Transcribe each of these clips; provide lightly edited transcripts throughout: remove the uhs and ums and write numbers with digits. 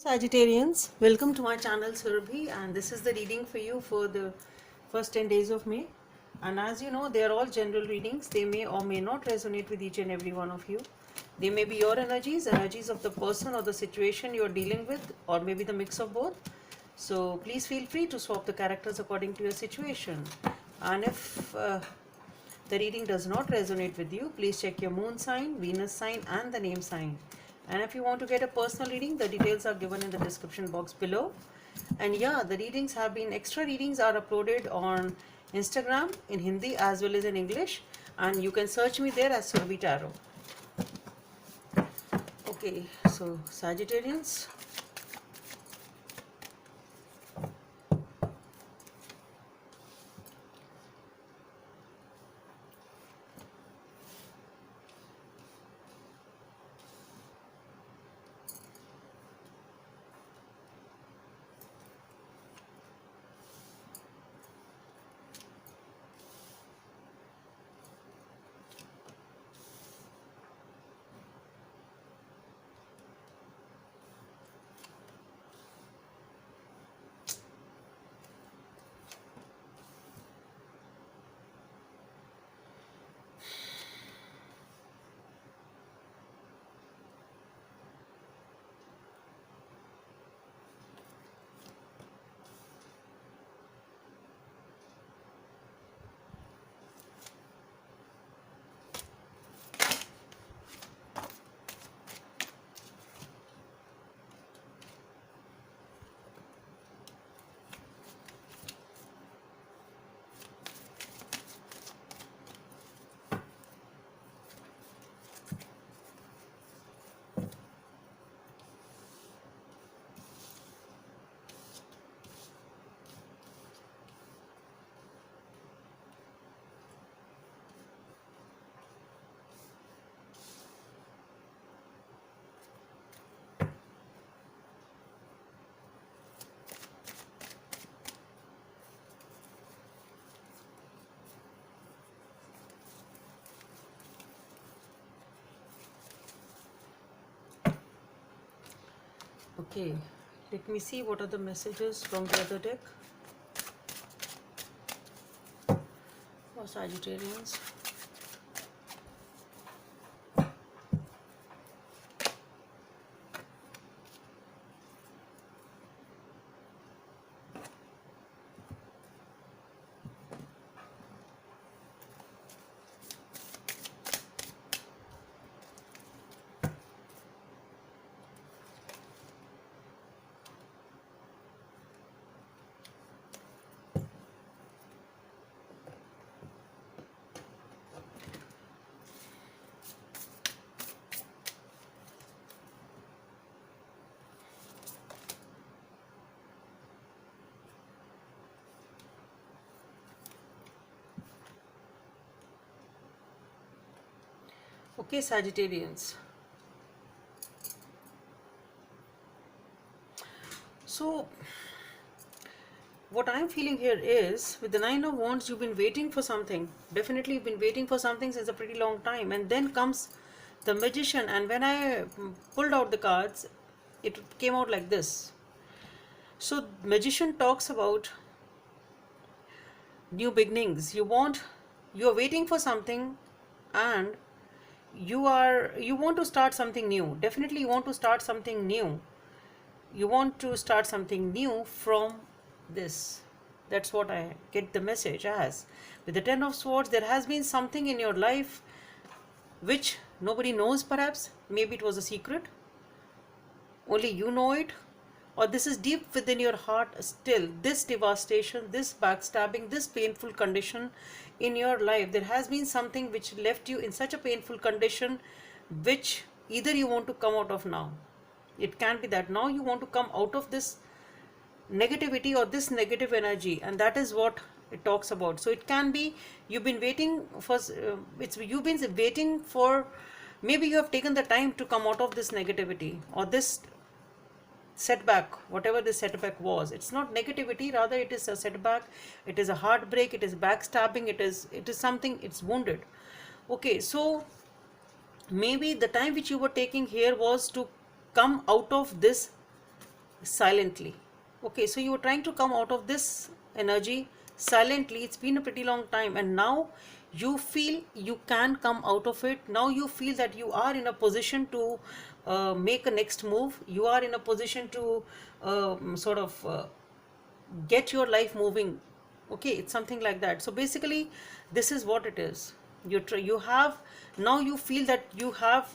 Sagittarians, welcome to my channel Surabhi, and this is the reading for you for the first 10 days of May. And as you know, they are all general readings. They may or may not resonate with each and every one of you. They may be your energies, energies of the person or the situation you are dealing with, or maybe the mix of both. So please feel free to swap the characters according to your situation. And if the reading does not resonate with you, please check your moon sign, Venus sign, and the name sign. And if you want to get a personal reading, the details are given in the description box below. And yeah, the readings have been, extra readings are uploaded on Instagram in Hindi as well as in English. And you can search me there as Surabhi Tarot. Okay, so Sagittarians. Okay, let me see what are the messages from the other deck for Sagittarians. Okay, Sagittarians. So, what I'm feeling here is with the Nine of Wands, you've been waiting for something. Definitely, you've been waiting for something since a pretty long time. And then comes the Magician. And when I pulled out the cards, it came out like this. So, Magician talks about new beginnings. You're waiting for something, and you want to start something new. Definitely, you want to start something new. You want to start something new from this. That's what I get the message as. With the Ten of Swords, there has been something in your life which nobody knows, perhaps. Maybe it was a secret. Only you know it. Or this is deep within your heart still. This devastation, this backstabbing, this painful condition in your life. There has been something which left you in such a painful condition which either you want to come out of now. It can be that now you want to come out of this negativity or this negative energy, and that is what it talks about. So it can be you've been waiting for you've been waiting for, maybe you have taken the time to come out of this negativity or this setback, whatever the setback was. It's not negativity, rather it is a setback, it is a heartbreak, it is backstabbing, it is something, it's wounded. Okay, so maybe the time which you were taking here was to come out of this silently. Okay, so you were trying to come out of this energy silently. It's been a pretty long time, and now you feel you can come out of it. Now you feel that you are in a position to make a next move. You are in a position to sort of get your life moving. Okay, it's something like that. So basically this is what it is. You have, now you feel that you have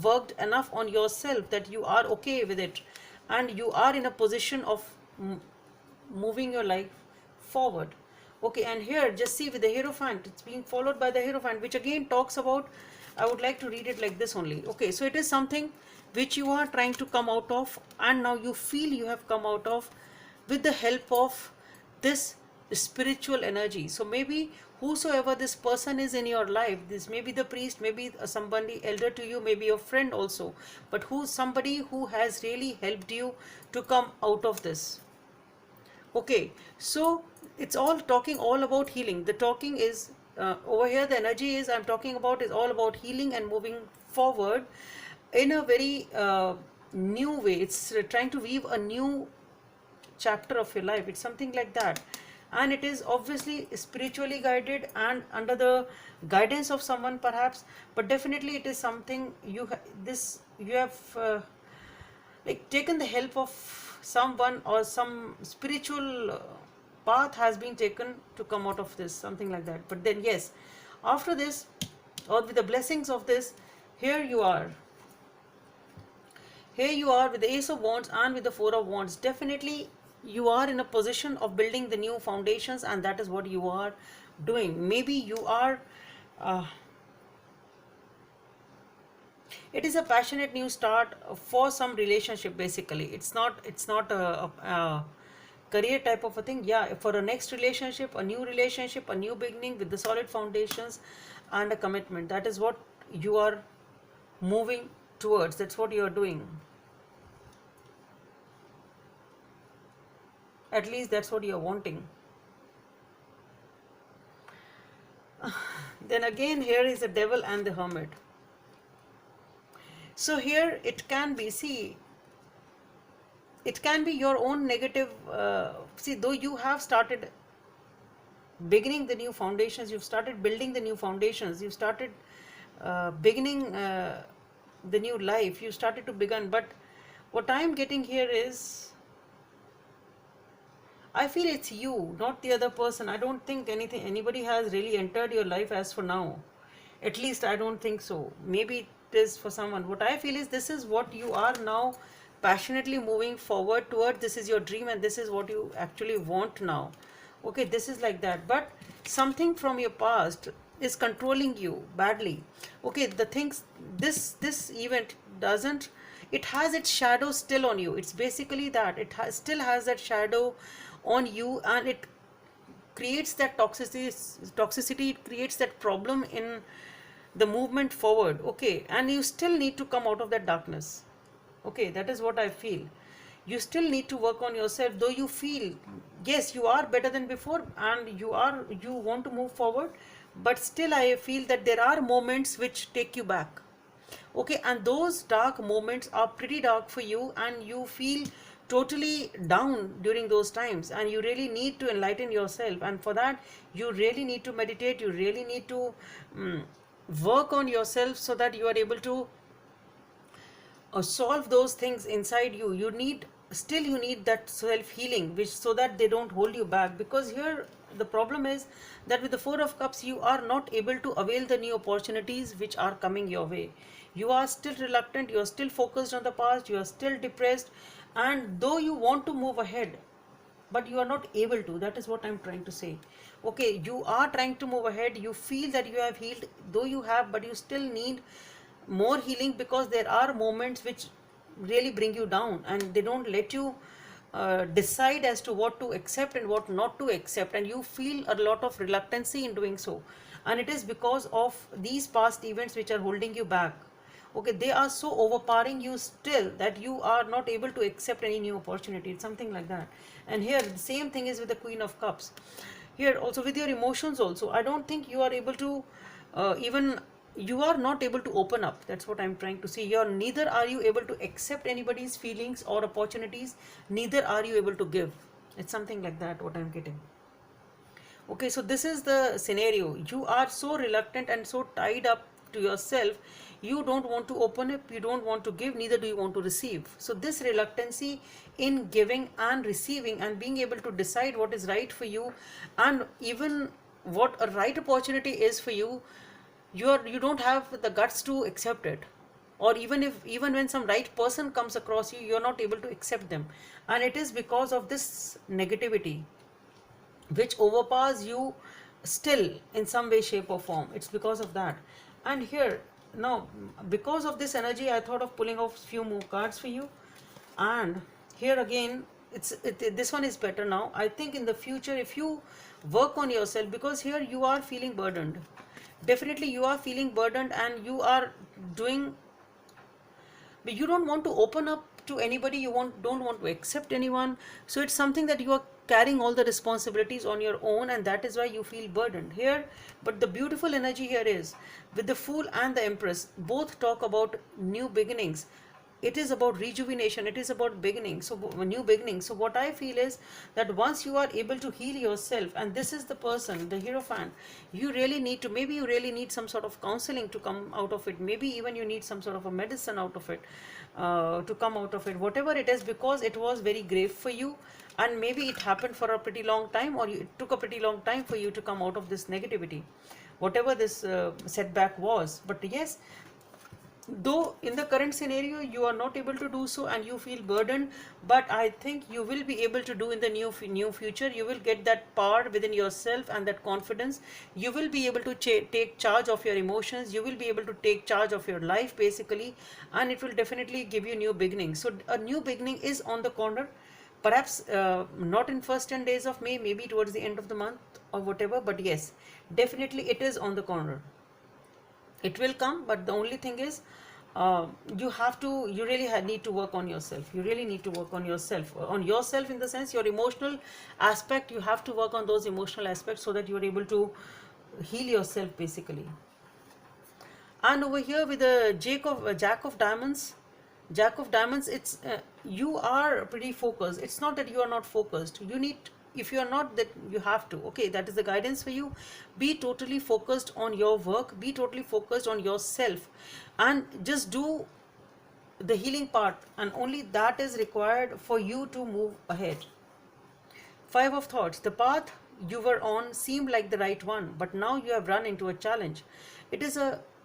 worked enough on yourself, that you are okay with it, and you are in a position of moving your life forward. Okay, and here just see with the Hierophant, it's being followed by the Hierophant, which again talks about, I would like to read it like this only. Okay, so it is something which you are trying to come out of, and now you feel you have come out of with the help of this spiritual energy. So maybe whosoever this person is in your life, this may be the priest, maybe somebody elder to you, maybe your friend also, but who's somebody who has really helped you to come out of this. Okay, so it's all talking all about healing. The talking is over here, the energy is I'm talking about is all about healing and moving forward in a very new way. It's trying to weave a new chapter of your life. It's something like that, and it is obviously spiritually guided and under the guidance of someone perhaps, but definitely it is something you have like taken the help of someone, or some spiritual path has been taken to come out of this, something like that. But then yes, after this, or with the blessings of this, here you are, here you are with the Ace of Wands and with the Four of Wands. Definitely you are in a position of building the new foundations, and that is what you are doing. Maybe you are it is a passionate new start for some relationship. Basically it's not a career type of a thing. Yeah, for a next relationship, a new relationship, a new beginning with the solid foundations and a commitment. That is what you are moving towards. That's what you are doing. At least that's what you are wanting. Then again, here is the Devil and the Hermit. So here it can be, see, it can be your own negative, see, though you have started beginning the new foundations, you've started building the new foundations, you've started beginning the new life, you started to begin, but what I am getting here is, I feel it's you, not the other person. I don't think anybody has really entered your life as for now. At least I don't think so. Maybe it is for someone. What I feel is this is what you are now passionately moving forward toward. This is your dream, and this is what you actually want now. Okay, this is like that. But something from your past is controlling you badly. Okay, the things, this event doesn't, it has its shadow still on you. It's basically that it still has that shadow on you, and it creates that toxicity, it creates that problem in the movement forward. Okay, and you still need to come out of that darkness. Okay, that is what I feel. You still need to work on yourself, though you feel yes, you are better than before, and you want to move forward, but still I feel that there are moments which take you back. Okay, and those dark moments are pretty dark for you, and you feel totally down during those times, and you really need to enlighten yourself, and for that you really need to meditate, you really need to work on yourself, so that you are able to solve those things inside you. You need that self healing, which, so that they don't hold you back. Because here the problem is that with the Four of Cups, you are not able to avail the new opportunities which are coming your way. You are still reluctant, you are still focused on the past, you are still depressed, and though you want to move ahead, but you are not able to. That is what I'm trying to say. Okay, you are trying to move ahead, you feel that you have healed, though you have, but you still need more healing, because there are moments which really bring you down, and they don't let you decide as to what to accept and what not to accept, and you feel a lot of reluctancy in doing so, and it is because of these past events which are holding you back. Okay, they are so overpowering you still that you are not able to accept any new opportunity. It's something like that. And here the same thing is with the Queen of Cups. Here also with your emotions also, I don't think you are able to even you are not able to open up. That's what I'm trying to say. You're neither are you able to accept anybody's feelings or opportunities, neither are you able to give. It's something like that what I'm getting. Okay, so this is the scenario. You are so reluctant and so tied up to yourself. You don't want to open up, you don't want to give, neither do you want to receive. So this reluctancy in giving and receiving and being able to decide what is right for you, and even what a right opportunity is for you, you don't have the guts to accept it. Or even when some right person comes across you, you're not able to accept them. And it is because of this negativity which overpowers you still in some way, shape or form. It's because of that. And here now, because of this energy, I thought of pulling off few more cards for you. And here again, this one is better now. I think in the future, if you work on yourself, because here you are feeling burdened, definitely you are feeling burdened, and you are doing, but you don't want to open up to anybody, don't want to accept anyone. So it's something that you are carrying all the responsibilities on your own, and that is why you feel burdened here. But the beautiful energy here is, with the Fool and the Empress, both talk about new beginnings. It is about rejuvenation, it is about beginning, so new beginning. So what I feel is that once you are able to heal yourself, and this is the person, the Hierophant, you really need to, maybe you really need some sort of counseling to come out of it, maybe even you need some sort of a medicine out of it, to come out of it, whatever it is, because it was very grave for you, and maybe it happened for a pretty long time, or it took a pretty long time for you to come out of this negativity, whatever this setback was. But yes, though in the current scenario you are not able to do so and you feel burdened, but I think you will be able to do in the new future. You will get that power within yourself and that confidence. You will be able to take charge of your emotions, you will be able to take charge of your life basically, and it will definitely give you new beginnings. So a new beginning is on the corner, perhaps not in first 10 days of May, maybe towards the end of the month or whatever, but yes, definitely it is on the corner. It will come, but the only thing is, you really need to work on yourself. You really need to work on yourself in the sense, your emotional aspect. You have to work on those emotional aspects so that you are able to heal yourself basically. And over here with the Jack of Diamonds, it's you are pretty focused. It's not that you are not focused. You need, if you are not, that you have to. Okay, that is the guidance for you. Be totally focused on your work. Be totally focused on yourself, and just do the healing part, and only that is required for you to move ahead. Five of Thoughts. The path you were on seemed like the right one, but now you have run into a challenge.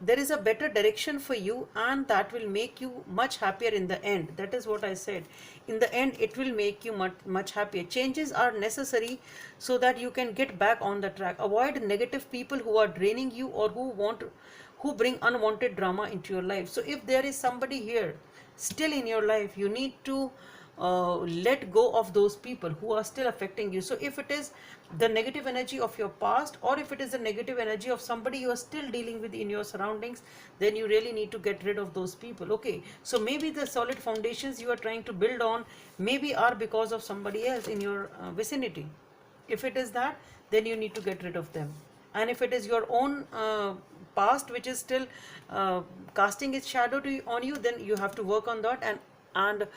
There is a better direction for you, and that will make you much happier in the end. That is what I said. In the end, it will make you much happier. Changes are necessary so that you can get back on the track. Avoid negative people who are draining you, or who bring unwanted drama into your life. So if there is somebody here still in your life, you need to let go of those people who are still affecting you. So if it is the negative energy of your past, or if it is the negative energy of somebody you are still dealing with in your surroundings, then you really need to get rid of those people. Okay, so maybe the solid foundations you are trying to build on maybe are because of somebody else in your vicinity. If it is that, then you need to get rid of them. And if it is your own past which is still casting its shadow on you, then you have to work on that and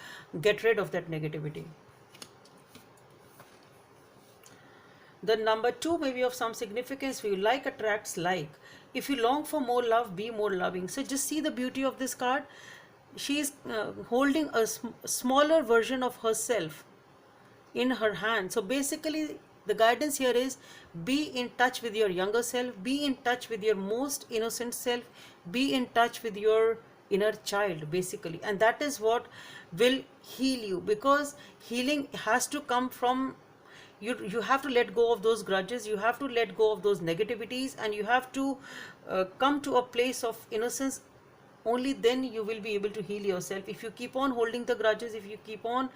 get rid of that negativity. The number 2 may be of some significance for you. Like attracts like. If you long for more love, be more loving. So just see the beauty of this card. She is holding a smaller version of herself in her hand. So basically the guidance here is, be in touch with your younger self, be in touch with your most innocent self, be in touch with your inner child basically, and that is what will heal you, because healing has to come from you have to let go of those grudges, you have to let go of those negativities, and you have to come to a place of innocence. Only then you will be able to heal yourself. If you keep on holding the grudges, if you keep on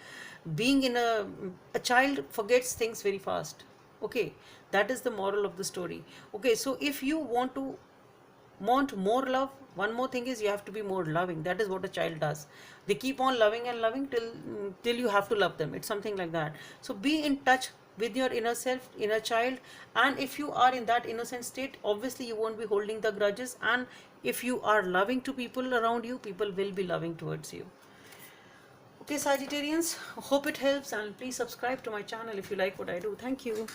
being in a child forgets things very fast. Okay, that is the moral of the story. Okay, so if you want more love, one more thing is, you have to be more loving. That is what a child does. They keep on loving and loving till you have to love them. It's something like that. So be in touch with your inner self, inner child, and if you are in that innocent state, obviously you won't be holding the grudges, and If you are loving to people around you, people will be loving towards you. Okay, Sagittarians, hope it helps, and please subscribe to my channel if you like what I do. Thank you.